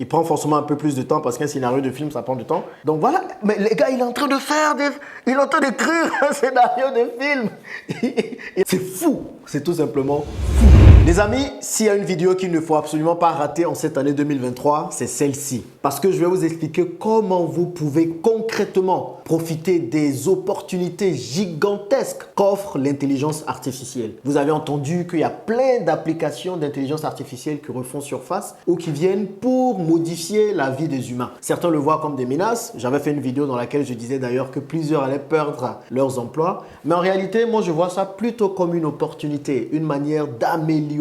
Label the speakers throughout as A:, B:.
A: Il prend forcément un peu plus de temps parce qu'un scénario de film, ça prend du temps. Donc voilà, mais les gars, il est en train de faire il est en train d'écrire un scénario de film. C'est fou, c'est tout simplement fou. Les amis, s'il y a une vidéo qu'il ne faut absolument pas rater en cette année 2023, c'est celle-ci. Parce que je vais vous expliquer comment vous pouvez concrètement profiter des opportunités gigantesques qu'offre l'intelligence artificielle. Vous avez entendu qu'il y a plein d'applications d'intelligence artificielle qui refont surface ou qui viennent pour modifier la vie des humains. Certains le voient comme des menaces. J'avais fait une vidéo dans laquelle je disais d'ailleurs que plusieurs allaient perdre leurs emplois. Mais en réalité, moi je vois ça plutôt comme une opportunité, une manière d'améliorer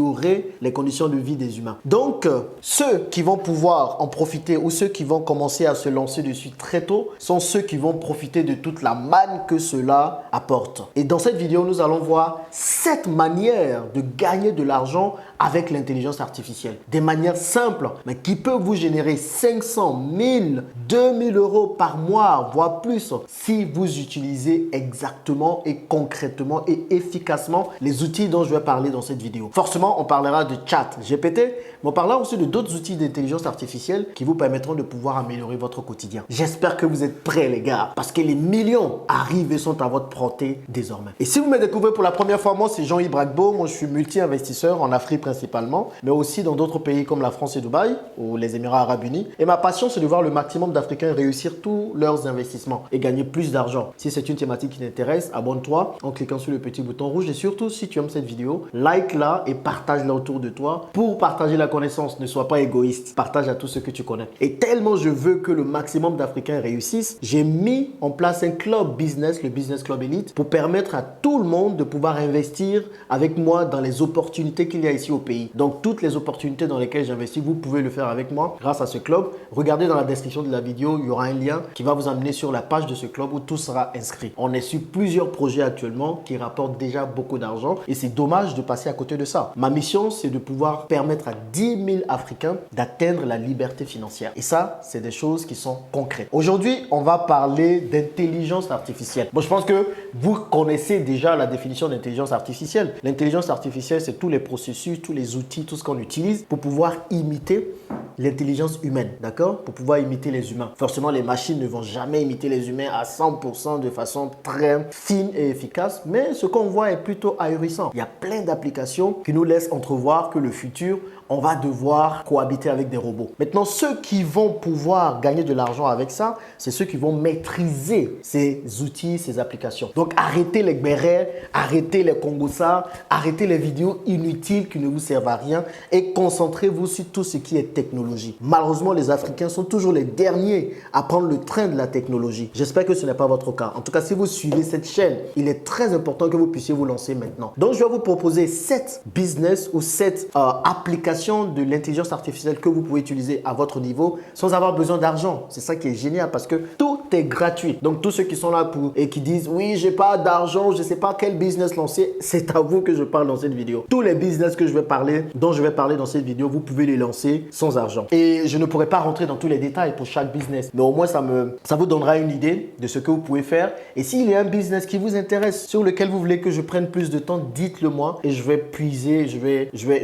A: les conditions de vie des humains. Donc, ceux qui vont pouvoir en profiter ou ceux qui vont commencer à se lancer dessus très tôt sont ceux qui vont profiter de toute la manne que cela apporte. Et dans cette vidéo, nous allons voir 7 manières de gagner de l'argent avec l'intelligence artificielle. Des manières simples, mais qui peuvent vous générer 500, 1000, 2000 euros par mois, voire plus, si vous utilisez exactement et concrètement et efficacement les outils dont je vais parler dans cette vidéo. Forcément, on parlera de chat GPT, mais on parlera aussi de d'autres outils d'intelligence artificielle qui vous permettront de pouvoir améliorer votre quotidien. J'espère que vous êtes prêts, les gars, parce que les millions arrivent et sont à votre portée désormais. Et si vous me découvrez pour la première fois, moi, c'est Jean-Yves Bragbo. Moi, je suis multi-investisseur en Afrique principalement, mais aussi dans d'autres pays comme la France et Dubaï ou les Émirats Arabes Unis. Et ma passion, c'est de voir le maximum d'Africains réussir tous leurs investissements et gagner plus d'argent. Si c'est une thématique qui t'intéresse, abonne-toi en cliquant sur le petit bouton rouge. Et surtout, si tu aimes cette vidéo, like-la et partage-la autour de toi pour partager la connaissance. Ne sois pas égoïste. Partage à tous ceux que tu connais. Et tellement je veux que le maximum d'Africains réussissent, j'ai mis en place un club business, le Business Club Elite, pour permettre à tout le monde de pouvoir investir avec moi dans les opportunités qu'il y a ici au pays. Donc, toutes les opportunités dans lesquelles j'investis, vous pouvez le faire avec moi grâce à ce club. Regardez dans la description de la vidéo, il y aura un lien qui va vous amener sur la page de ce club où tout sera inscrit. On est sur plusieurs projets actuellement qui rapportent déjà beaucoup d'argent et c'est dommage de passer à côté de ça. Ma mission, c'est de pouvoir permettre à 10 000 Africains d'atteindre la liberté financière. Et ça, c'est des choses qui sont concrètes. Aujourd'hui, on va parler d'intelligence artificielle. Bon, je pense que vous connaissez déjà la définition d'intelligence artificielle. L'intelligence artificielle, c'est tous les processus, tous les outils, tout ce qu'on utilise pour pouvoir imiter l'intelligence humaine, d'accord? Pour pouvoir imiter les humains. Forcément, les machines ne vont jamais imiter les humains à 100% de façon très fine et efficace, mais ce qu'on voit est plutôt ahurissant. Il y a plein d'applications qui nous laissent entrevoir que le futur, on va devoir cohabiter avec des robots. Maintenant, ceux qui vont pouvoir gagner de l'argent avec ça, c'est ceux qui vont maîtriser ces outils, ces applications. Donc, arrêtez les bérets, arrêtez les congossas, arrêtez les vidéos inutiles qui ne vous servent à rien et concentrez-vous sur tout ce qui est technologie. Malheureusement, les Africains sont toujours les derniers à prendre le train de la technologie. J'espère que ce n'est pas votre cas. En tout cas, si vous suivez cette chaîne, il est très important que vous puissiez vous lancer maintenant. Donc, je vais vous proposer 7 business ou 7 applications de l'intelligence artificielle que vous pouvez utiliser à votre niveau sans avoir besoin d'argent. C'est ça qui est génial parce que tout est gratuit. Donc, tous ceux qui sont là et qui disent « Oui, j'ai pas d'argent, je sais pas quel business lancer », c'est à vous que je parle dans cette vidéo. Tous les business que je vais parler, dont je vais parler dans cette vidéo, vous pouvez les lancer sans argent. Et je ne pourrai pas rentrer dans tous les détails pour chaque business, mais au moins ça vous donnera une idée de ce que vous pouvez faire. Et s'il y a un business qui vous intéresse, sur lequel vous voulez que je prenne plus de temps, dites-le moi et je vais puiser, je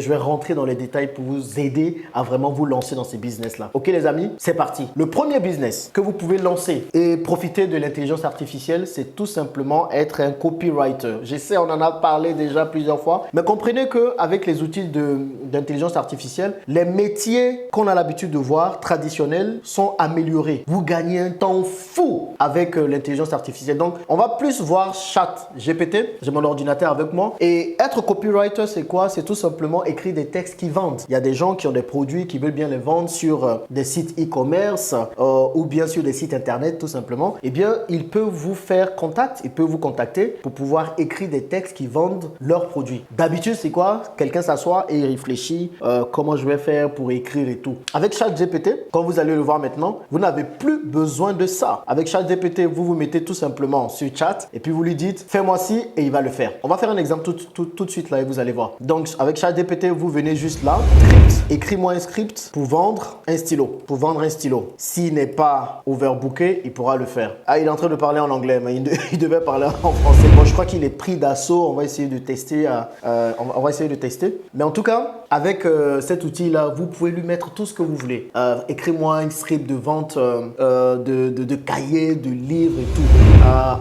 A: vais rentrer dans les détails pour vous aider à vraiment vous lancer dans ces business-là. Ok les amis, c'est parti. Le premier business que vous pouvez lancer et profiter de l'intelligence artificielle, c'est tout simplement être un copywriter. Je sais, on en a parlé déjà plusieurs fois, mais comprenez qu'avec les outils d'intelligence artificielle, les métiers qu'on a l'habitude de voir traditionnels sont améliorés. Vous gagnez un temps fou avec l'intelligence artificielle. Donc, on va plus voir chat GPT. J'ai mon ordinateur avec moi. Et être copywriter, c'est quoi? C'est tout simplement écrire des textes qui vendent. Il y a des gens qui ont des produits qui veulent bien les vendre sur des sites e-commerce ou bien sur des sites internet tout simplement. Eh bien, ils peuvent vous faire contact, ils peuvent vous contacter pour pouvoir écrire des textes qui vendent leurs produits. D'habitude, c'est quoi? Quelqu'un s'assoit et il réfléchit comment je vais faire pour écrire et tout. Avec ChatGPT, quand vous allez le voir maintenant, vous n'avez plus besoin de ça. Avec ChatGPT, vous vous mettez tout simplement sur chat et puis vous lui dites fais-moi ci et il va le faire. On va faire un exemple tout de suite là et vous allez voir. Donc, avec ChatGPT, vous venez juste là Écris-moi un script pour vendre un stylo. S'il n'est pas overbooké, il pourra le faire. Ah, il est en train de parler en anglais, mais il devait parler en français. Bon, je crois qu'il est pris d'assaut. On va essayer de tester. Mais en tout cas, avec cet outil-là, vous pouvez lui mettre tout ce que vous voulez. Écris-moi un script de vente de cahiers, de livres et tout.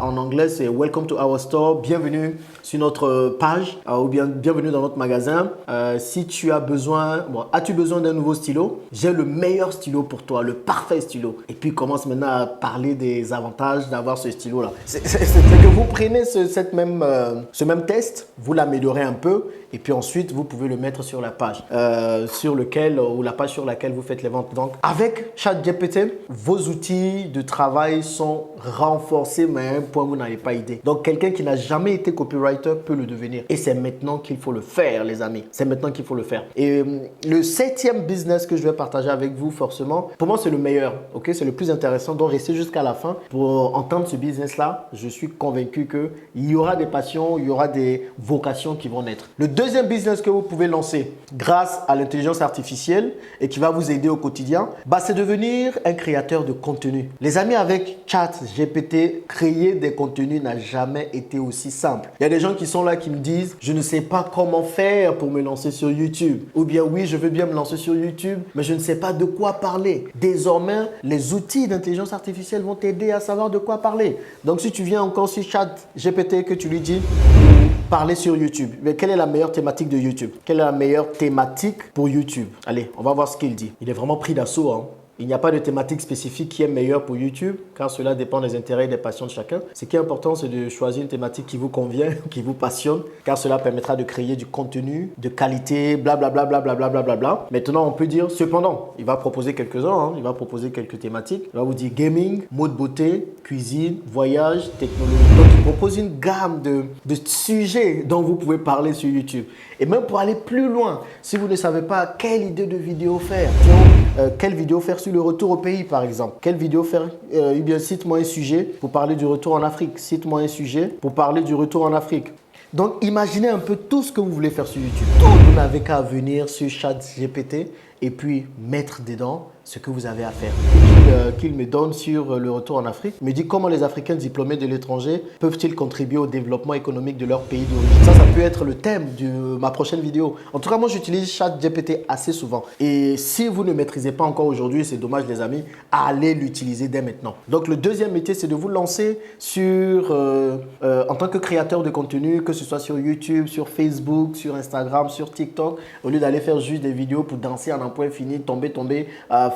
A: En anglais, c'est Welcome to our store. Bienvenue sur notre page ou bien bienvenue dans notre magasin. Si tu as besoin, as-tu besoin d'un nouveau stylo? J'ai le meilleur stylo pour toi, le parfait stylo. Et puis commence maintenant à parler des avantages d'avoir ce stylo-là. C'est que vous prenez ce même test, vous l'améliorez un peu et puis ensuite vous pouvez le mettre sur la page la page sur laquelle vous faites les ventes. Donc avec ChatGPT, vos outils de travail sont renforcés, mais à un point où vous n'avez pas idée. Donc quelqu'un qui n'a jamais été copywriter peut le devenir. Et c'est maintenant qu'il faut le faire, les amis. C'est maintenant qu'il faut le faire. Et le 7e business que je vais partager avec vous, forcément, pour moi, c'est le meilleur. Ok, c'est le plus intéressant. Donc restez jusqu'à la fin pour entendre ce business-là. Je suis convaincu qu'il y aura des passions, il y aura des vocations qui vont naître. Le deuxième business que vous pouvez lancer grâce à l'intelligence artificielle et qui va vous aider au quotidien, c'est devenir un créateur de contenu. Les amis, avec ChatGPT, créer des contenus n'a jamais été aussi simple. Il y a des gens qui sont là qui me disent « Je ne sais pas comment faire pour me lancer sur YouTube » ou bien « Oui, je veux bien me lancer sur YouTube, mais je ne sais pas de quoi parler. » Désormais, les outils d'intelligence artificielle vont t'aider à savoir de quoi parler. Donc, si tu viens encore sur ChatGPT que tu lui dis parler sur YouTube. Mais quelle est la meilleure thématique de YouTube? Quelle est la meilleure thématique pour YouTube? Allez, on va voir ce qu'il dit. Il est vraiment pris d'assaut, hein. Il n'y a pas de thématique spécifique qui est meilleure pour YouTube, car cela dépend des intérêts et des passions de chacun. Ce qui est important, c'est de choisir une thématique qui vous convient, qui vous passionne, car cela permettra de créer du contenu de qualité, blablabla. Maintenant, on peut dire, cependant, il va proposer quelques-uns, hein, il va proposer quelques thématiques. Il va vous dire gaming, mode beauté, cuisine, voyage, technologie. Donc, il propose une gamme de sujets dont vous pouvez parler sur YouTube. Et même pour aller plus loin, si vous ne savez pas quelle idée de vidéo faire, quelle vidéo faire sur le retour au pays, par exemple. Quelle vidéo faire? Bien, cite-moi un sujet pour parler du retour en Afrique. Cite-moi un sujet pour parler du retour en Afrique. Donc, imaginez un peu tout ce que vous voulez faire sur YouTube. Vous n'avez qu'à venir sur ChatGPT et puis mettre dedans ce que vous avez à faire. Qu'il me donne sur le retour en Afrique. Il me dit comment les Africains diplômés de l'étranger peuvent-ils contribuer au développement économique de leur pays d'origine. Ça peut être le thème de ma prochaine vidéo. En tout cas, moi, j'utilise ChatGPT assez souvent. Et si vous ne maîtrisez pas encore aujourd'hui, c'est dommage, les amis, allez l'utiliser dès maintenant. Donc, le deuxième métier, c'est de vous lancer en tant que créateur de contenu, que ce soit sur YouTube, sur Facebook, sur Instagram, sur TikTok, au lieu d'aller faire juste des vidéos pour danser en un point fini, tomber,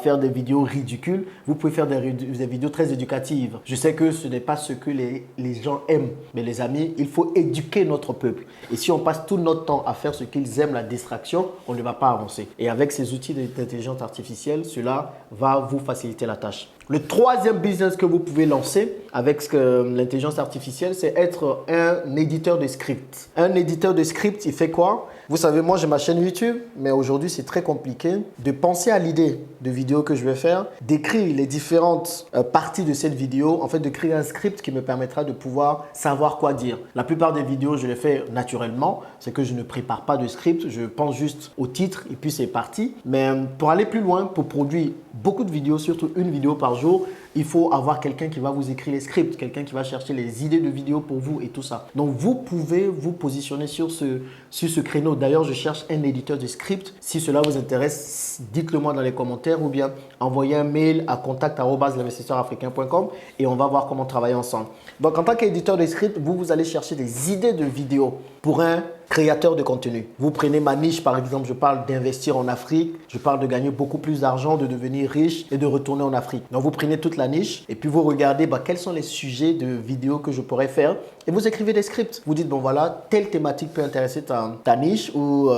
A: faire des vidéos ridicules, vous pouvez faire des vidéos très éducatives. Je sais que ce n'est pas ce que les gens aiment, mais les amis, il faut éduquer notre peuple. Et si on passe tout notre temps à faire ce qu'ils aiment, la distraction, on ne va pas avancer. Et avec ces outils d'intelligence artificielle, cela va vous faciliter la tâche. Le troisième business que vous pouvez lancer avec l'intelligence artificielle, c'est être un éditeur de script. Un éditeur de script, il fait quoi? Vous savez, moi, j'ai ma chaîne YouTube, mais aujourd'hui, c'est très compliqué de penser à l'idée de vidéo que je vais faire, d'écrire les différentes parties de cette vidéo, en fait, de créer un script qui me permettra de pouvoir savoir quoi dire. La plupart des vidéos, je les fais naturellement, c'est que je ne prépare pas de script, je pense juste au titre et puis c'est parti. Mais pour aller plus loin, pour produire beaucoup de vidéos, surtout une vidéo par jour, il faut avoir quelqu'un qui va vous écrire les scripts, quelqu'un qui va chercher les idées de vidéos pour vous et tout ça. Donc, vous pouvez vous positionner sur ce créneau. D'ailleurs, je cherche un éditeur de script. Si cela vous intéresse, dites-le moi dans les commentaires ou bien envoyez un mail à contact@l'investisseurafricain.com et on va voir comment travailler ensemble. Donc, en tant qu'éditeur de script, vous allez chercher des idées de vidéos pour un créateur de contenu. Vous prenez ma niche, par exemple, je parle d'investir en Afrique, je parle de gagner beaucoup plus d'argent, de devenir riche et de retourner en Afrique. Donc, vous prenez toute la niche et puis vous regardez quels sont les sujets de vidéos que je pourrais faire et vous écrivez des scripts. Vous dites, bon voilà, telle thématique peut intéresser ta niche ou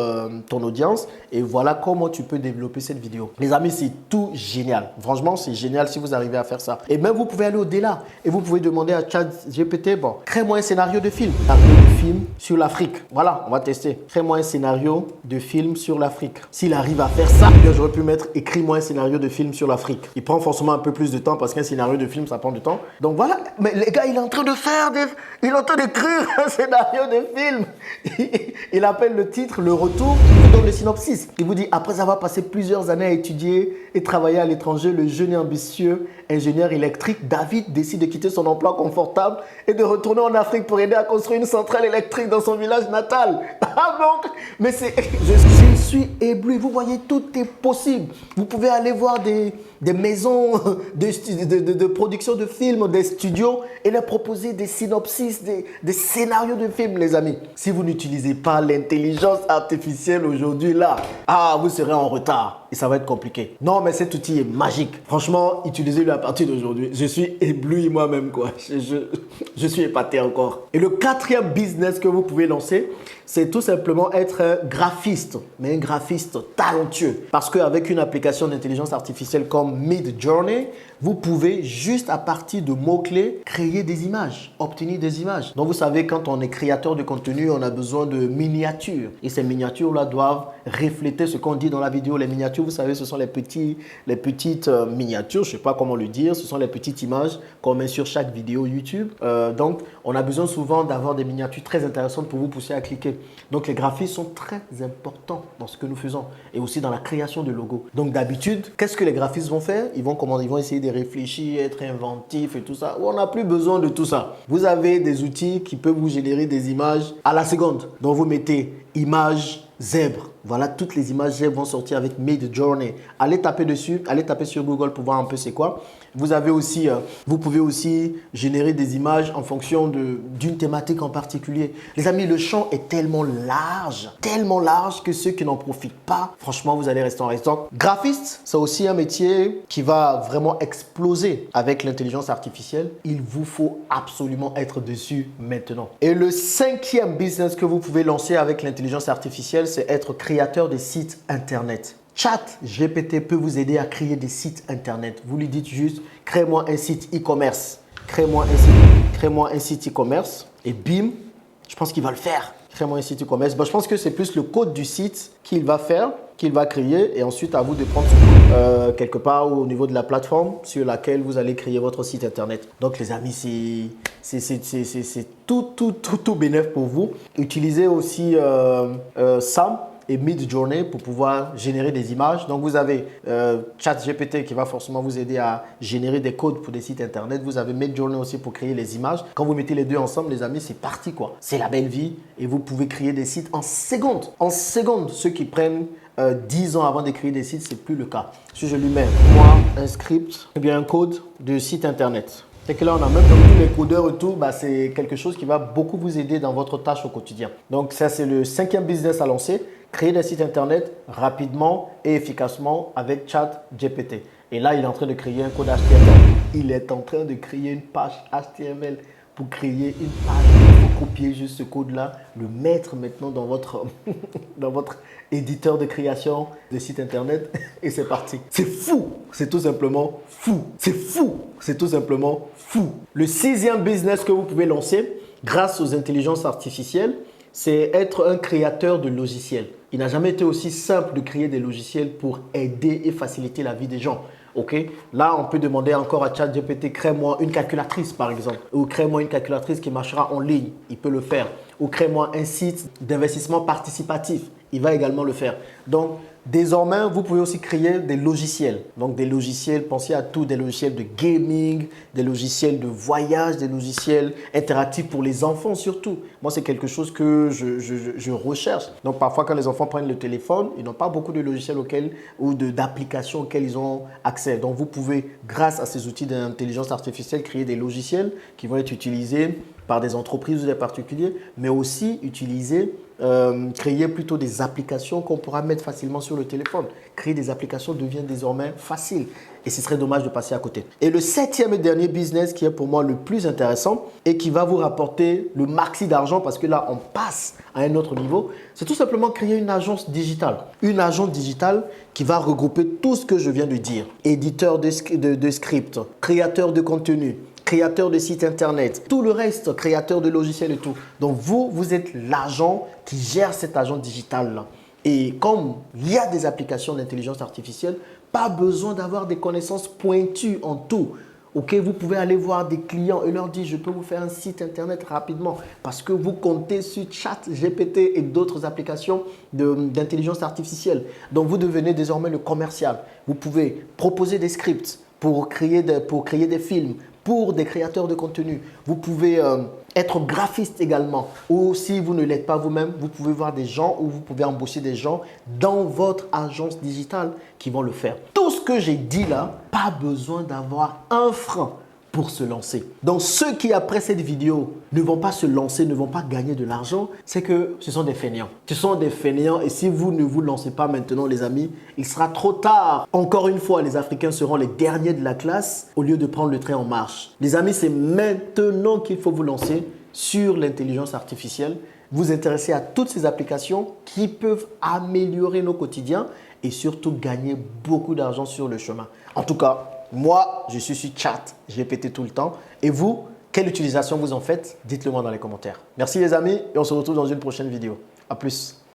A: ton audience et voilà comment tu peux développer cette vidéo. Les amis, c'est tout génial. Franchement, c'est génial si vous arrivez à faire ça. Et même, vous pouvez aller au-delà et vous pouvez demander à ChatGPT, bon, crée-moi un scénario de film. Un film sur l'Afrique. Voilà, on va tester. Crée-moi un scénario de film sur l'Afrique. S'il arrive à faire ça, j'aurais pu mettre écris-moi un scénario de film sur l'Afrique. Il prend forcément un peu plus de temps parce qu'un scénario de film, ça prend du temps. Donc voilà, mais les gars, il est en train de faire il est en train d'écrire un scénario de film. Il appelle le titre Le Retour, il vous donne le synopsis. Il vous dit, après avoir passé plusieurs années à étudier et travailler à l'étranger, le jeune et ambitieux ingénieur électrique David décide de quitter son emploi confortable et de retourner en Afrique pour aider à construire une centrale électrique dans son village natal. Ah donc, mais je suis ébloui. Vous voyez, tout est possible. Vous pouvez aller voir des maisons de production de films, des studios et leur proposer des synopsis, des scénarios de films, les amis. Si vous n'utilisez pas l'intelligence artificielle aujourd'hui, là, vous serez en retard et ça va être compliqué. Non, mais cet outil est magique. Franchement, utilisez-le à partir d'aujourd'hui. Je suis ébloui moi-même, quoi. Je suis épaté encore. Et le quatrième business que vous pouvez lancer, c'est tout simplement être un graphiste, mais un graphiste talentueux. Parce qu'avec une application d'intelligence artificielle comme Midjourney, vous pouvez juste à partir de mots-clés créer des images, obtenir des images. Donc vous savez, quand on est créateur de contenu, on a besoin de miniatures. Et ces miniatures-là doivent refléter ce qu'on dit dans la vidéo. Les miniatures, vous savez, ce sont les petites miniatures, je ne sais pas comment le dire, ce sont les petites images qu'on met sur chaque vidéo YouTube. Donc on a besoin souvent d'avoir des miniatures très intéressantes pour vous pousser à cliquer. Donc les graphistes sont très importants dans ce que nous faisons et aussi dans la création de logos. Donc d'habitude, qu'est-ce que les graphistes vont faire? Ils vont essayer de réfléchir, être inventifs et tout ça. On n'a plus besoin de tout ça. Vous avez des outils qui peuvent vous générer des images à la seconde. Donc vous mettez images zèbre. Voilà, toutes les images zèbres vont sortir avec Midjourney. Allez taper dessus, allez taper sur Google pour voir un peu c'est quoi. Vous pouvez aussi générer des images en fonction d'une thématique en particulier. Les amis, le champ est tellement large que ceux qui n'en profitent pas, franchement, vous allez rester en restant. Graphiste, c'est aussi un métier qui va vraiment exploser avec l'intelligence artificielle. Il vous faut absolument être dessus maintenant. Et le cinquième business que vous pouvez lancer avec l'intelligence artificielle, c'est être créateur de sites internet. ChatGPT peut vous aider à créer des sites internet. Vous lui dites juste, crée-moi un site e-commerce. Crée-moi un site e-commerce. Et bim, je pense qu'il va le faire. Crée-moi un site e-commerce. Je pense que c'est plus le code du site qu'il va faire, qu'il va créer. Et ensuite, à vous de prendre quelque part au niveau de la plateforme sur laquelle vous allez créer votre site internet. Donc les amis, c'est tout bénéf pour vous. Utilisez aussi Sam et Midjourney pour pouvoir générer des images. Donc, vous avez ChatGPT qui va forcément vous aider à générer des codes pour des sites internet. Vous avez Midjourney aussi pour créer les images. Quand vous mettez les deux ensemble, les amis, c'est parti quoi. C'est la belle vie et vous pouvez créer des sites en secondes. En secondes, ceux qui prennent 10 ans avant d'écrire des sites, c'est plus le cas. Si je lui mets, moi, un script, eh bien un code de site internet. C'est que là, on a même tous les codeurs et tout, c'est quelque chose qui va beaucoup vous aider dans votre tâche au quotidien. Donc, ça, c'est le cinquième business à lancer. Créer des sites internet rapidement et efficacement avec ChatGPT. Et là, il est en train de créer un code HTML. Il est en train de créer une page HTML. Pour créer une page, il faut copier juste ce code-là, le mettre maintenant dans votre éditeur de création de site internet et c'est parti. C'est fou, c'est tout simplement fou. C'est fou, c'est tout simplement fou. Le sixième business que vous pouvez lancer grâce aux intelligences artificielles, c'est être un créateur de logiciels. Il n'a jamais été aussi simple de créer des logiciels pour aider et faciliter la vie des gens. Okay? Là, on peut demander encore à ChatGPT, crée-moi une calculatrice par exemple. Ou crée-moi une calculatrice qui marchera en ligne. Il peut le faire. Ou crée-moi un site d'investissement participatif. Il va également le faire. Donc, désormais, vous pouvez aussi créer des logiciels. Donc, des logiciels, pensez à tout, des logiciels de gaming, des logiciels de voyage, des logiciels interactifs pour les enfants surtout. Moi, c'est quelque chose que je recherche. Donc, parfois, quand les enfants prennent le téléphone, ils n'ont pas beaucoup de logiciels ou d'applications auxquelles ils ont accès. Donc, vous pouvez, grâce à ces outils d'intelligence artificielle, créer des logiciels qui vont être utilisés par des entreprises ou des particuliers, mais aussi créer plutôt des applications qu'on pourra mettre facilement sur le téléphone. Créer des applications devient désormais facile et ce serait dommage de passer à côté. Et le septième et dernier business qui est pour moi le plus intéressant et qui va vous rapporter le maxi d'argent parce que là, on passe à un autre niveau, c'est tout simplement créer une agence digitale. Une agence digitale qui va regrouper tout ce que je viens de dire. Éditeur de script, créateur de contenu, créateur de sites internet, tout le reste, créateur de logiciels et tout. Donc vous êtes l'agent qui gère cet agent digital-là. Et comme il y a des applications d'intelligence artificielle, pas besoin d'avoir des connaissances pointues en tout. Ok, vous pouvez aller voir des clients et leur dire, je peux vous faire un site internet rapidement parce que vous comptez sur ChatGPT et d'autres applications d'intelligence artificielle. Donc, vous devenez désormais le commercial. Vous pouvez proposer des scripts pour créer des films, pour des créateurs de contenu. Vous pouvez être graphiste également. Ou si vous ne l'êtes pas vous-même, vous pouvez voir des gens ou vous pouvez embaucher des gens dans votre agence digitale qui vont le faire. Tout ce que j'ai dit là, pas besoin d'avoir un franc pour se lancer. Donc ceux qui après cette vidéo ne vont pas se lancer, ne vont pas gagner de l'argent, c'est que ce sont des fainéants. Ce sont des fainéants et si vous ne vous lancez pas maintenant les amis, il sera trop tard. Encore une fois, les Africains seront les derniers de la classe au lieu de prendre le train en marche. Les amis, c'est maintenant qu'il faut vous lancer sur l'intelligence artificielle, vous intéresser à toutes ces applications qui peuvent améliorer nos quotidiens et surtout gagner beaucoup d'argent sur le chemin. En tout cas, moi, je suis sur ChatGPT tout le temps. Et vous, quelle utilisation vous en faites? Dites-le moi dans les commentaires. Merci les amis et on se retrouve dans une prochaine vidéo. À plus.